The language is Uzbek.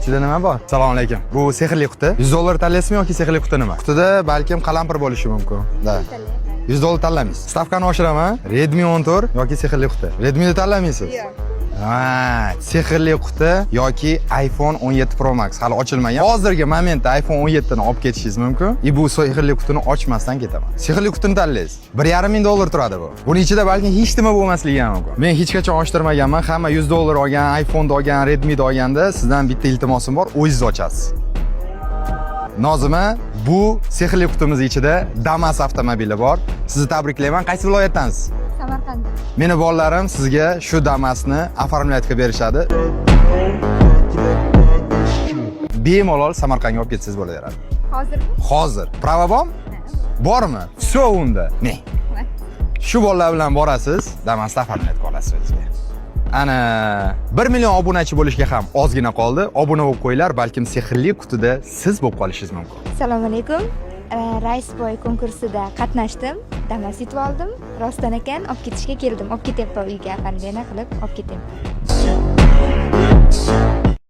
Ichida nima bor? Assalomu alaykum. Bu sehrli quti. $100 tanlaysizmi yoki sehrli quti nima? Qutida balkim qalampir bo'lishi mumkin. Da. $100 tanlamaysiz. Stavkani oshiraman. Redmi 14 yoki sehrli quti. Redmi'ni tanlamaysiz? Yo'q. Ha, sehrli quti yoki iPhone 17 Pro Max hali ochilmagan. Hozirgi momentda iPhone 17 ni olib ketishingiz mumkin. Bu sehrli qutini ochmasdan ketaman. Sehrli qutini tanlaysiz. $1,500 turadi bu. Buning ichida balki hech nima bo'lmasligi ham mumkin. Men hech qachon ochtirmaganman. Hamma $100 olgan, iPhone da olgan, Redmi da olganda sizdan bitta iltimosim bor, o'zingiz ochasiz. Nozima, bu sehrli qutimiz ichida Damas avtomobili bor. Sizni tabriklayman. Qaysi viloyatdansiz? Samarqand. Meni bolalarim sizga shu Damasni оформлять qilib berishadi. Bemalol Samarqandga olib ketsangiz bo'laveradi. Hozirmi? Hozir. Prava bormi? Bormi? Всё unda. Ne? Shu bolalar bilan borasiz, Damasni оформлять qilib olasiz o'zingizga. Ana 1 million obunachi bo'lishga ham ozgina qoldi. Obuna bo'lib qo'yinglar, balkim sehrli qutida siz bo'lib qolishingiz mumkin. Assalomu alaykum. Raisboy konkursida qatnashdim. Damas yutib oldim. Rostdan ekan, olib ketishga keldim. Olib ketyapman uyga, qanday qilib olib ketaman.